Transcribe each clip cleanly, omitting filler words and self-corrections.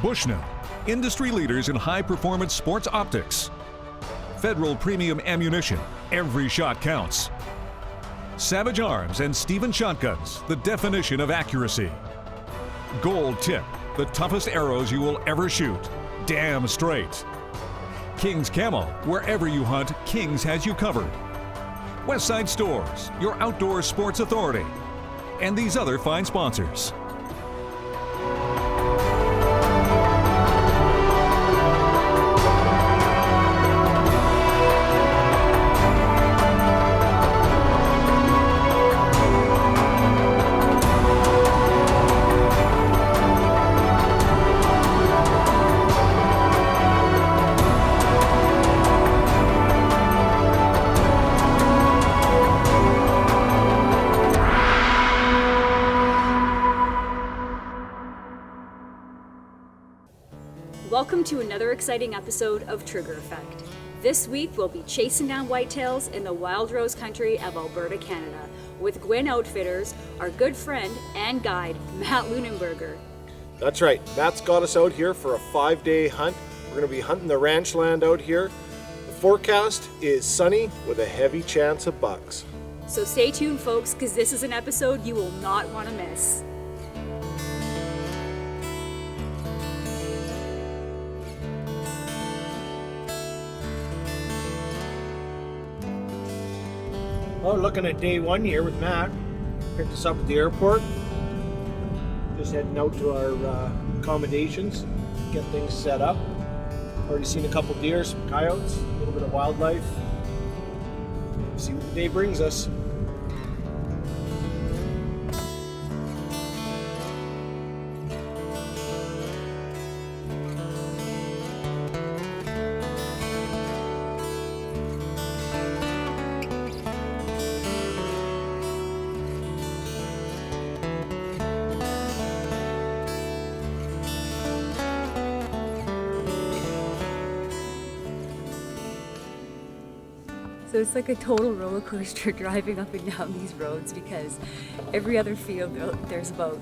Bushnell, industry leaders in high-performance sports optics. Federal premium ammunition, every shot counts. Savage Arms and Stephen Shotguns, the definition of accuracy. Gold Tip, the toughest arrows you will ever shoot. Damn straight. King's Camo, wherever you hunt, King's has you covered. Westside Stores, your outdoor sports authority. And these other fine sponsors. Welcome to another exciting episode of Trigger Effect. This week we'll be chasing down whitetails in the wild rose country of Alberta, Canada, with Gwin Outfitters, our good friend and guide, Matt Lunenberger. That's right, Matt's got us out here for a 5-day hunt. We're going to be hunting the ranch land out here. The forecast is sunny with a heavy chance of bucks. So stay tuned, folks, because this is an episode you will not want to miss. Well, looking at day one here with Matt. Picked us up at the airport. Just heading out to our accommodations, get things set up. Already seen a couple deer, some coyotes, a little bit of wildlife. See what the day brings us. So it's like a total roller coaster driving up and down these roads, because every other field there's about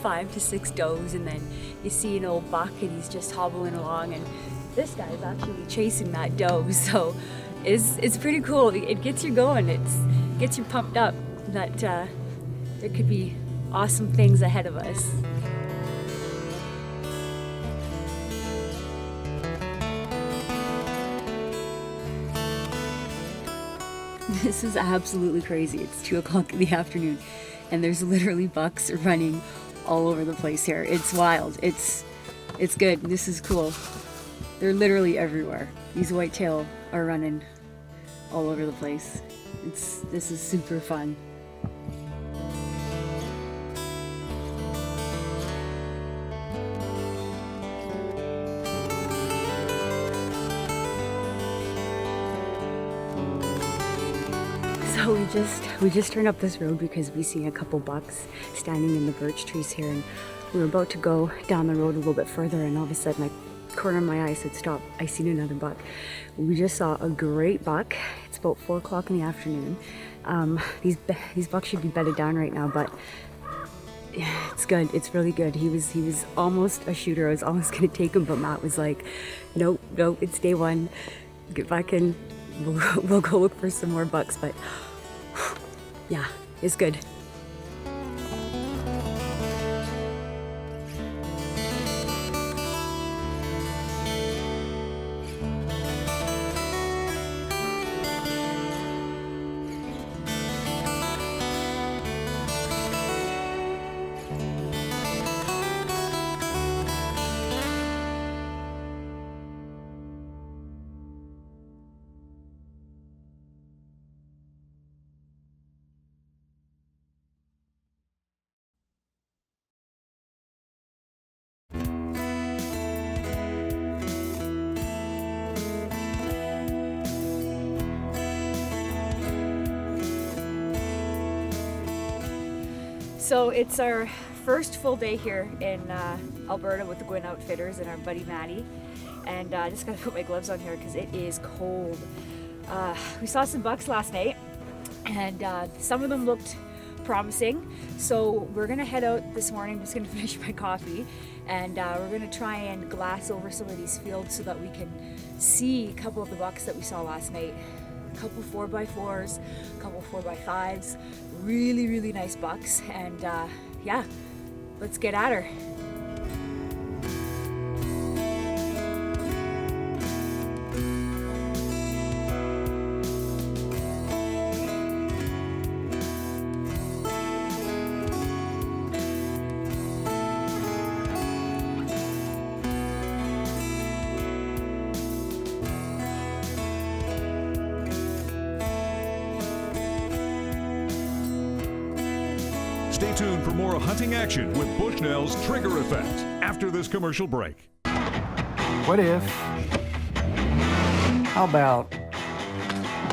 5 to 6 does, and then you see an old buck and he's just hobbling along, and this guy's actually chasing that doe. So it's pretty cool. It gets you going. It gets you pumped up that there could be awesome things ahead of us. This is absolutely crazy. It's 2 o'clock in the afternoon and there's literally bucks running all over the place here. It's wild. It's good. This is cool. They're literally everywhere. These whitetail are running all over the place. This is super fun. So we just turned up this road because we see a couple bucks standing in the birch trees here, and we were about to go down the road a little bit further, and all of a sudden, corner of my eye said stop. I seen another buck. We just saw a great buck. It's about 4 o'clock in the afternoon. These bucks should be bedded down right now, but yeah, it's good. It's really good. He was almost a shooter. I was almost gonna take him, but Matt was like, nope, it's day one. Get back in. We'll go look for some more bucks, but yeah, it's good. So it's our first full day here in Alberta with the Gwin Outfitters and our buddy Maddie. And I just gotta put my gloves on here because it is cold. We saw some bucks last night, and some of them looked promising. So we're gonna head out this morning. I'm just gonna finish my coffee, and we're gonna try and glass over some of these fields so that we can see a couple of the bucks that we saw last night. A couple 4x4s, a couple 4x5s, really, really nice bucks. And yeah, let's get at her. Stay tuned for more hunting action with Bushnell's Trigger Effect after this commercial break. What if? How about?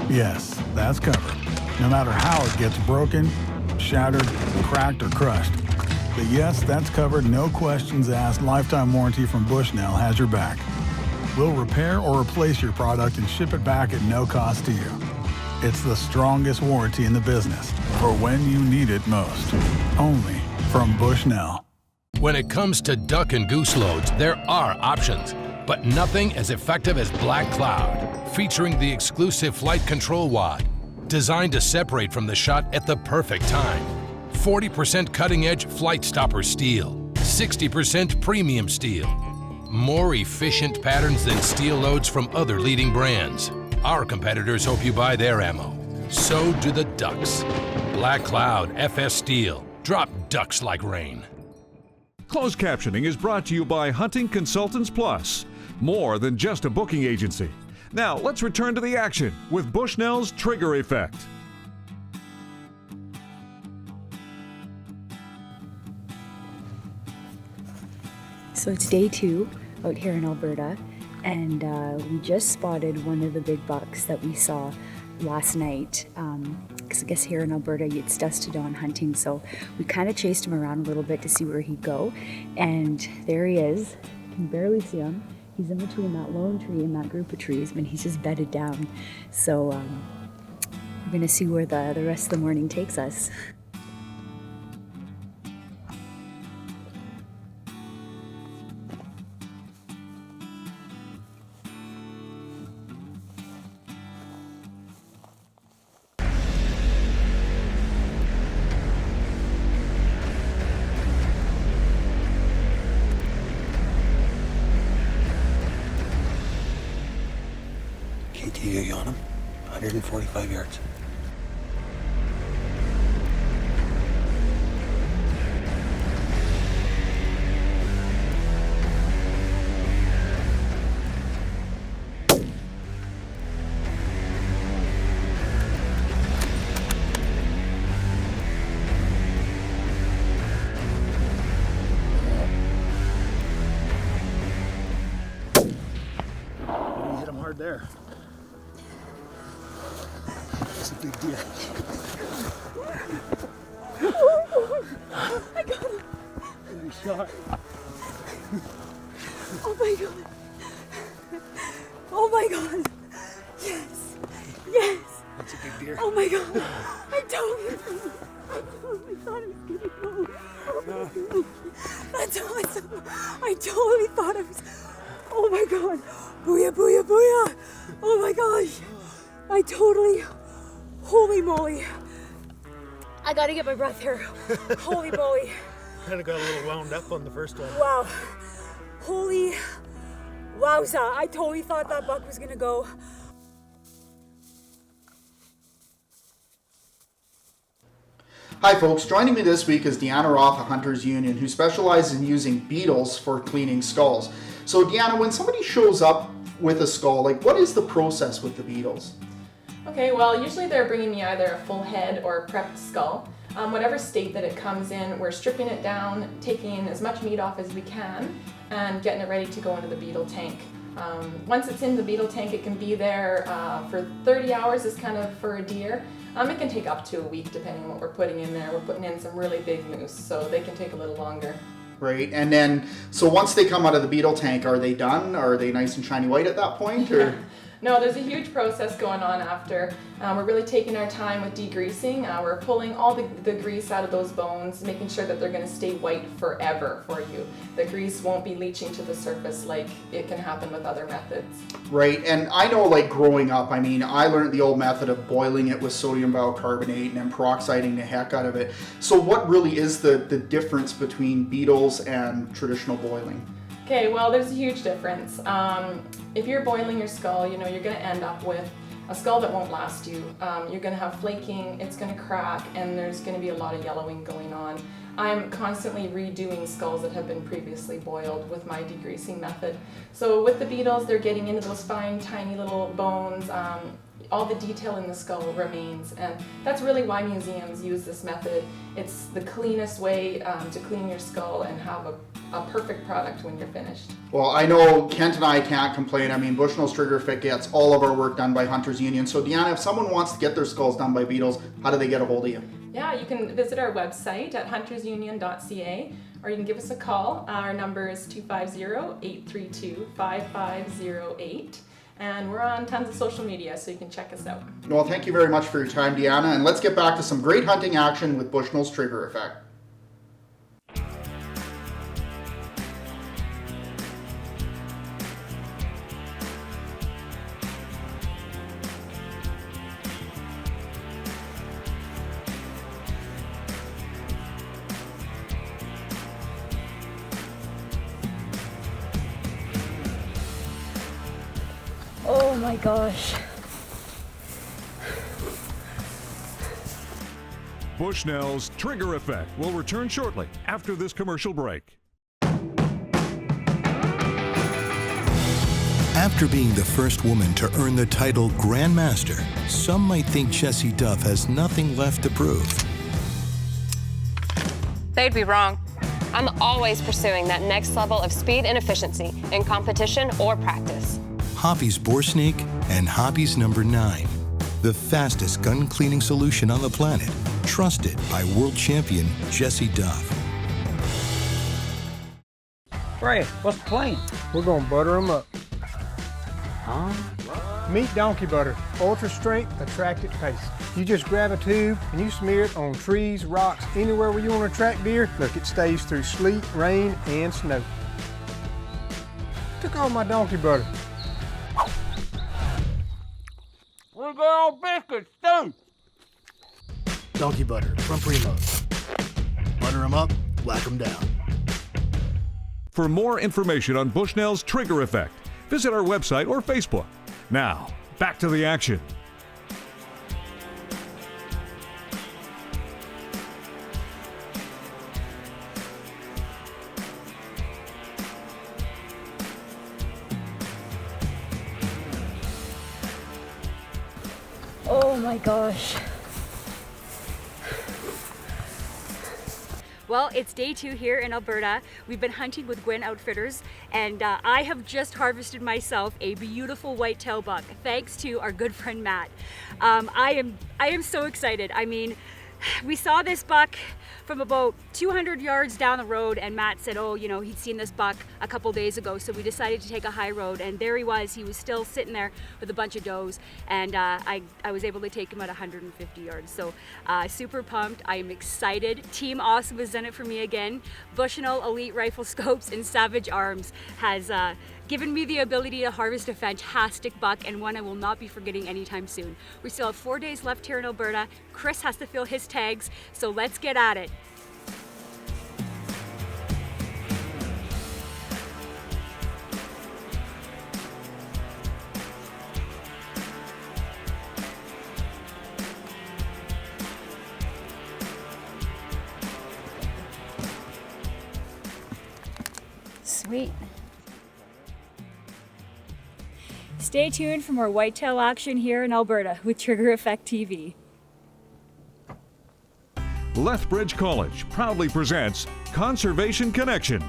Yes, that's covered. No matter how it gets broken, shattered, cracked, or crushed. The yes, that's covered, no questions asked lifetime warranty from Bushnell has your back. We'll repair or replace your product and ship it back at no cost to you. It's the strongest warranty in the business for when you need it most. Only from Bushnell. When it comes to duck and goose loads, there are options, but nothing as effective as Black Cloud, featuring the exclusive flight control wad, designed to separate from the shot at the perfect time. 40% cutting-edge flight stopper steel, 60% premium steel. More efficient patterns than steel loads from other leading brands. Our competitors hope you buy their ammo. So do the ducks. Black Cloud FS Steel. Drop ducks like rain. Closed captioning is brought to you by Hunting Consultants Plus, more than just a booking agency. Now let's return to the action with Bushnell's Trigger Effect. So it's day 2 out here in Alberta, and we just spotted one of the big bucks that we saw last night. Because I guess here in Alberta it's dusk to dawn hunting, so we kind of chased him around a little bit to see where he'd go, and there he is. You can barely see him. He's in between that lone tree and that group of trees, but he's just bedded down. So we're gonna see where the rest of the morning takes us. KTU on him, 145 yards. You hit him hard there. That's a big deer. I got him! Good shot. Oh my god! Oh my god! Yes! Yes! That's a big deer. Oh my god! I totally thought it was gonna go. Oh my god! That's awesome! I totally thought it was. Oh my god! Booyah, booyah, booyah! Oh my gosh! I totally. Holy moly! I gotta get my breath here. Holy moly! Kind of got a little wound up on the first one. Wow! Holy wowza! I totally thought that buck was gonna go. Hi folks, joining me this week is Deanna Roth of Hunters Union, who specializes in using beetles for cleaning skulls. So Deanna, when somebody shows up with a skull, like what is the process with the beetles? Okay, well usually they're bringing me either a full head or a prepped skull. Whatever state that it comes in, we're stripping it down, taking as much meat off as we can, and getting it ready to go into the beetle tank. Once it's in the beetle tank, it can be there for 30 hours is kind of for a deer. It can take up to a week depending on what we're putting in there. We're putting in some really big moose, so they can take a little longer. Right, and then, so once they come out of the beetle tank, are they done? Are they nice and shiny white at that point? Or? No, there's a huge process going on after. We're really taking our time with degreasing. We're pulling all the grease out of those bones, making sure that they're going to stay white forever for you. The grease won't be leaching to the surface like it can happen with other methods. Right, and I know, like, growing up, I mean, I learned the old method of boiling it with sodium bicarbonate and then peroxiding the heck out of it. So what really is the difference between beetles and traditional boiling? Okay, well, there's a huge difference. If you're boiling your skull, you know, you're going to end up with a skull that won't last you. You're going to have flaking, it's going to crack, and there's going to be a lot of yellowing going on. I'm constantly redoing skulls that have been previously boiled with my degreasing method. So with the beetles, they're getting into those fine, tiny little bones. All the detail in the skull remains, and that's really why museums use this method. It's the cleanest way to clean your skull and have a perfect product when you're finished. Well, I know Kent and I can't complain. I mean, Bushnell's Trigger Fit gets all of our work done by Hunters Union. So Deanna, if someone wants to get their skulls done by beetles, how do they get a hold of you? Yeah, you can visit our website at huntersunion.ca, or you can give us a call. Our number is 250-832-5508. And we're on tons of social media, so you can check us out. Well, thank you very much for your time, Deanna, and let's get back to some great hunting action with Bushnell's Trigger Effect. Oh my gosh. Bushnell's Trigger Effect will return shortly after this commercial break. After being the first woman to earn the title Grandmaster, some might think Jessie Duff has nothing left to prove. They'd be wrong. I'm always pursuing that next level of speed and efficiency in competition or practice. Hobby's Bore Snake and Hobby's number 9. The fastest gun cleaning solution on the planet, trusted by world champion Jessie Duff. Fred, what's the plan? We're gonna butter them up. Huh? Meat donkey butter, ultra strength, attractive taste. You just grab a tube and you smear it on trees, rocks, anywhere where you want to attract deer. Look, it stays through sleet, rain, and snow. Took all my donkey butter. We got all biscuits too. Donkey butter from Primo's. Butter them up, whack them down. For more information on Bushnell's Trigger Effect, visit our website or Facebook. Now, back to the action. Oh my gosh. Well, it's day 2 here in Alberta. We've been hunting with Gwen Outfitters, and I have just harvested myself a beautiful whitetail buck, thanks to our good friend Matt. I am so excited. I mean, we saw this buck from about 200 yards down the road, and Matt said, oh, you know, he'd seen this buck a couple days ago, so we decided to take a high road, and there he was. He was still sitting there with a bunch of does, and I was able to take him at 150 yards. So super pumped. I am excited. Team Awesome has done it for me again. Bushnell Elite Rifle Scopes and Savage Arms has given me the ability to harvest a fantastic buck, and one I will not be forgetting anytime soon. We still have 4 days left here in Alberta. Chris has to fill his tags, so let's get at it. Sweet. Stay tuned for more whitetail action here in Alberta with Trigger Effect TV. Lethbridge College proudly presents Conservation Connection.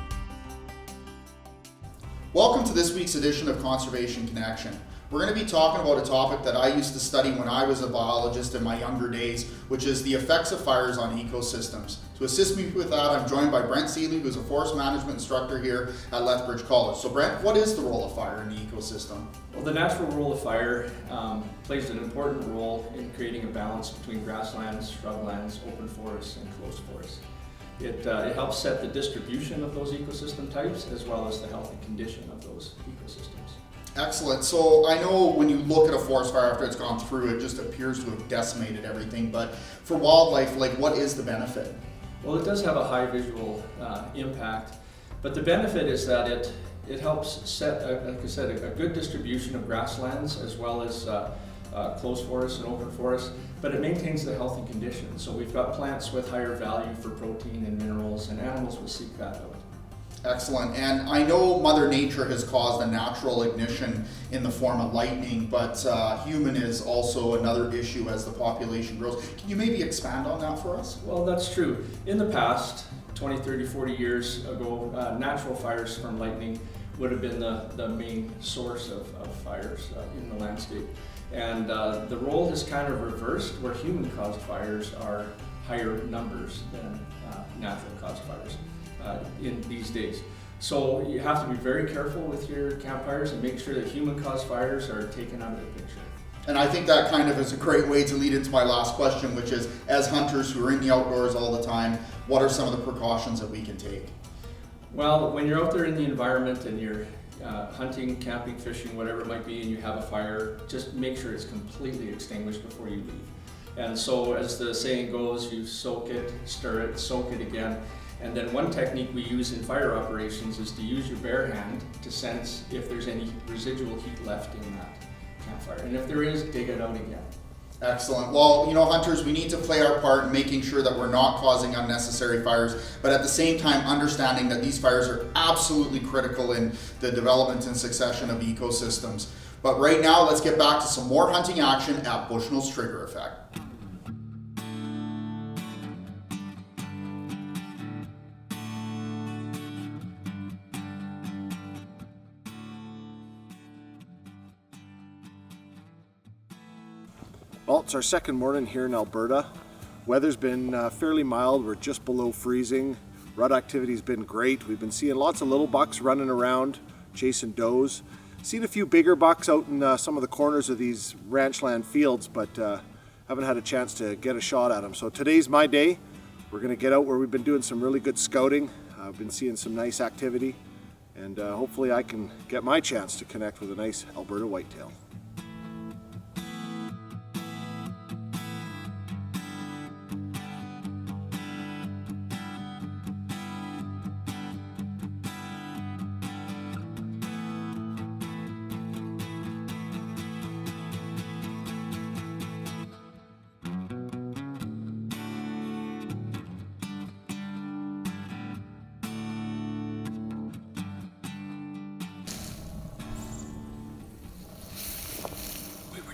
Welcome to this week's edition of Conservation Connection. We're going to be talking about a topic that I used to study when I was a biologist in my younger days, which is the effects of fires on ecosystems. To assist me with that, I'm joined by Brent Seeley, who's a forest management instructor here at Lethbridge College. So Brent, what is the role of fire in the ecosystem? Well, the natural role of fire plays an important role in creating a balance between grasslands, shrublands, open forests, and closed forests. It helps set the distribution of those ecosystem types as well as the healthy condition of those ecosystems. Excellent. So I know when you look at a forest fire after it's gone through, it just appears to have decimated everything. But for wildlife, like, what is the benefit? Well, it does have a high visual impact, but the benefit is that it helps set, like I said, a good distribution of grasslands as well as closed forests and open forests, but it maintains the healthy condition. So we've got plants with higher value for protein and minerals, and animals will seek that out. Excellent. And I know Mother Nature has caused a natural ignition in the form of lightning, but human is also another issue as the population grows. Can you maybe expand on that for us? Well, that's true. In the past, 20, 30, 40 years ago, natural fires from lightning would have been the main source of fires in the landscape. And the role has kind of reversed, where human-caused fires are higher numbers than natural-caused fires in these days. So you have to be very careful with your campfires and make sure that human-caused fires are taken out of the picture. And I think that kind of is a great way to lead into my last question, which is, as hunters who are in the outdoors all the time, what are some of the precautions that we can take? Well, when you're out there in the environment and you're hunting, camping, fishing, whatever it might be, and you have a fire, just make sure it's completely extinguished before you leave. And so, as the saying goes, you soak it, stir it, soak it again. And then one technique we use in fire operations is to use your bare hand to sense if there's any residual heat left in that campfire. And if there is, dig it out again. Excellent. Well, you know, hunters, we need to play our part in making sure that we're not causing unnecessary fires, but at the same time understanding that these fires are absolutely critical in the development and succession of ecosystems. But right now, let's get back to some more hunting action at Bushnell's Trigger Effect. Well, it's our second morning here in Alberta. Weather's been fairly mild. We're just below freezing. Rut activity's been great. We've been seeing lots of little bucks running around, chasing does. Seen a few bigger bucks out in some of the corners of these ranchland fields, but haven't had a chance to get a shot at them. So today's my day. We're gonna get out where we've been doing some really good scouting. I've been seeing some nice activity, and hopefully I can get my chance to connect with a nice Alberta whitetail.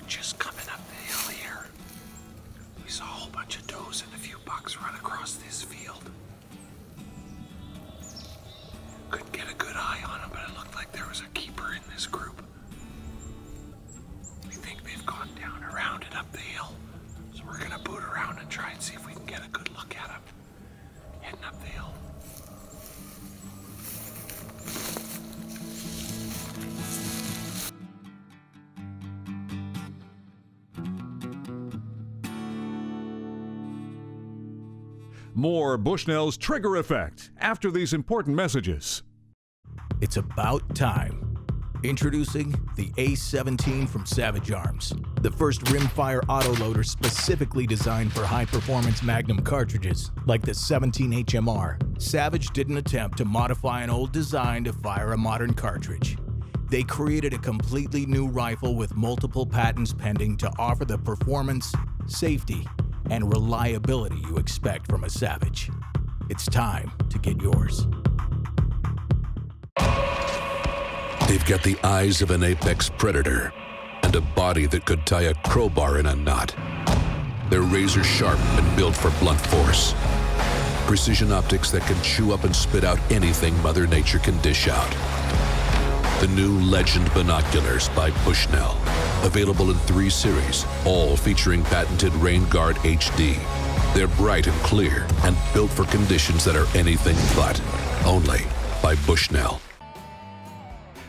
Just coming up the hill here, we saw a whole bunch of does and a few bucks run across this field. Couldn't get a good eye on them, but it looked like there was a keeper in this group. We think they've gone down around and up the hill, so we're gonna boot around and try and see if we can get a good look at them heading up the hill. More Bushnell's Trigger Effect after these important messages. It's about time. Introducing the A17 from Savage Arms, the first rimfire autoloader specifically designed for high-performance Magnum cartridges. Like the 17 HMR, Savage didn't attempt to modify an old design to fire a modern cartridge. They created a completely new rifle with multiple patents pending to offer the performance, safety, and reliability you expect from a Savage. It's time to get yours. They've got the eyes of an apex predator and a body that could tie a crowbar in a knot. They're razor sharp and built for blunt force. Precision optics that can chew up and spit out anything Mother Nature can dish out. The new Legend binoculars by Bushnell. Available in 3 series, all featuring patented Rain Guard HD. They're bright and clear and built for conditions that are anything but. Only by Bushnell.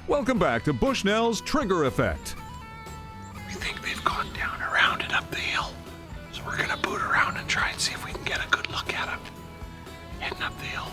Welcome back to Bushnell's Trigger Effect. We think they've gone down around and up the hill. So we're gonna boot around and try and see if we can get a good look at them heading up the hill.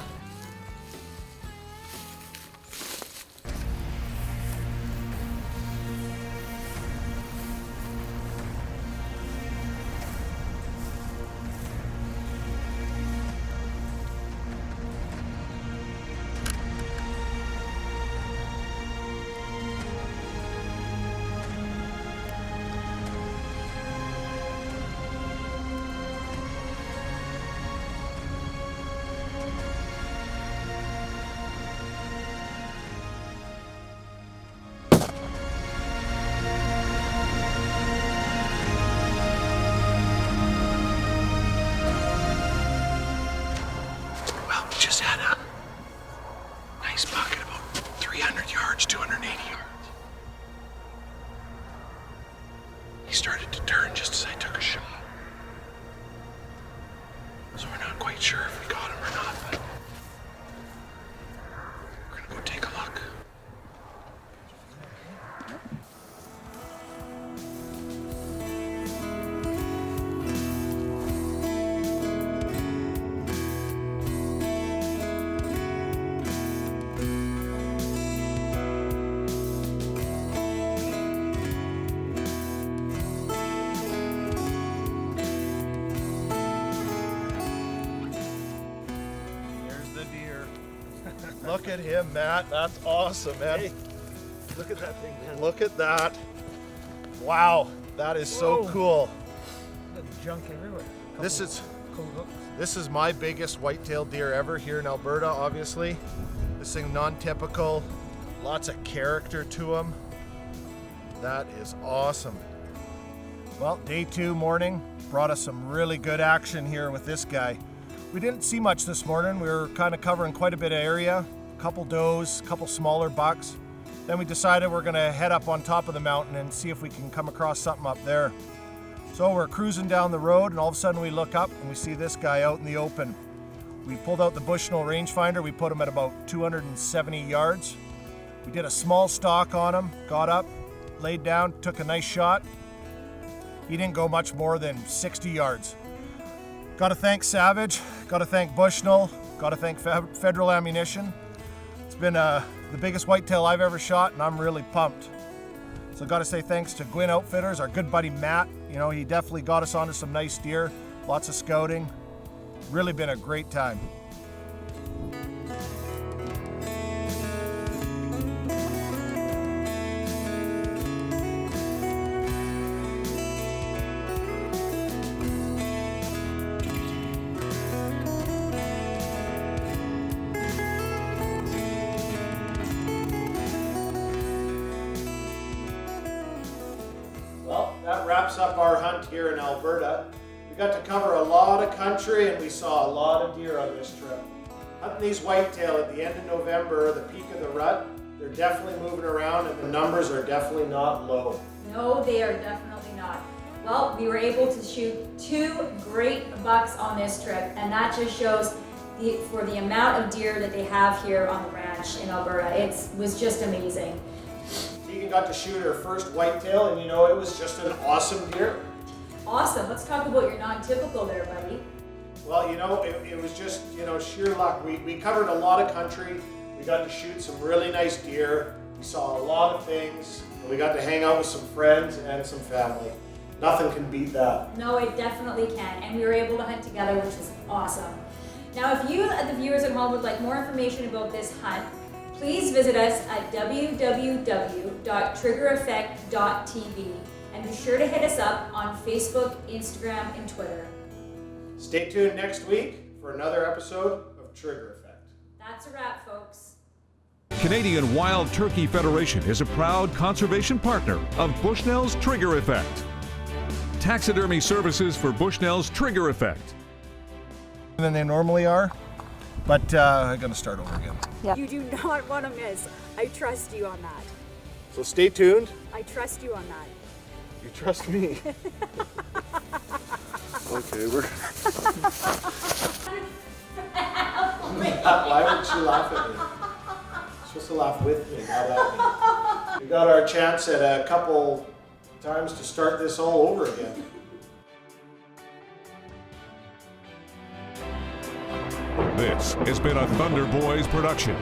Just had a nice buck at about 300 yards, 280 yards. He started to turn just as I took a shot. So we're not quite sure if we got him or not, but we're gonna go take a look. Look at him, Matt. That's awesome, man. Hey, look at that thing, man. Look at that. Wow, that is so cool. Junk everywhere. This is my biggest whitetail deer ever here in Alberta, obviously. This thing non-typical, lots of character to him. That is awesome. Well, day 2 morning brought us some really good action here with this guy. We didn't see much this morning. We were kind of covering quite a bit of area, a couple does, a couple smaller bucks. Then we decided we're gonna head up on top of the mountain and see if we can come across something up there. So we're cruising down the road and all of a sudden we look up and we see this guy out in the open. We pulled out the Bushnell rangefinder, we put him at about 270 yards. We did a small stalk on him, got up, laid down, took a nice shot. He didn't go much more than 60 yards. Got to thank Savage, got to thank Bushnell, got to thank Federal Ammunition. It's been the biggest whitetail I've ever shot and I'm really pumped. So got to say thanks to Gwyn Outfitters, our good buddy Matt. You know, he definitely got us onto some nice deer, lots of scouting. Really been a great time. That wraps up our hunt here in Alberta. We got to cover a lot of country and we saw a lot of deer on this trip. Hunting these whitetail at the end of November, the peak of the rut, they're definitely moving around and the numbers are definitely not low. No, they are definitely not. Well, we were able to shoot 2 great bucks on this trip, and that just shows for the amount of deer that they have here on the ranch in Alberta. It was just amazing. Tegan got to shoot her first whitetail, and you know, it was just an awesome deer. Awesome. Let's talk about your non-typical there, buddy. Well, you know, it was just, you know, sheer luck. We covered a lot of country. We got to shoot some really nice deer. We saw a lot of things. And we got to hang out with some friends and some family. Nothing can beat that. No, it definitely can. And we were able to hunt together, which was awesome. Now, if you, the viewers at home, would like more information about this hunt, please visit us at www.triggereffect.tv and be sure to hit us up on Facebook, Instagram, and Twitter. Stay tuned next week for another episode of Trigger Effect. That's a wrap, folks. Canadian Wild Turkey Federation is a proud conservation partner of Bushnell's Trigger Effect. Taxidermy services for Bushnell's Trigger Effect. Than they normally are, but I'm gonna start over again. You do not want to miss. I trust you on that. So stay tuned. I trust you on that. You trust me. Okay, we're... Why would she laugh at me? You're supposed to laugh with me, not at me. We got our chance at a couple times to start this all over again. This has been a Thunder Boys production.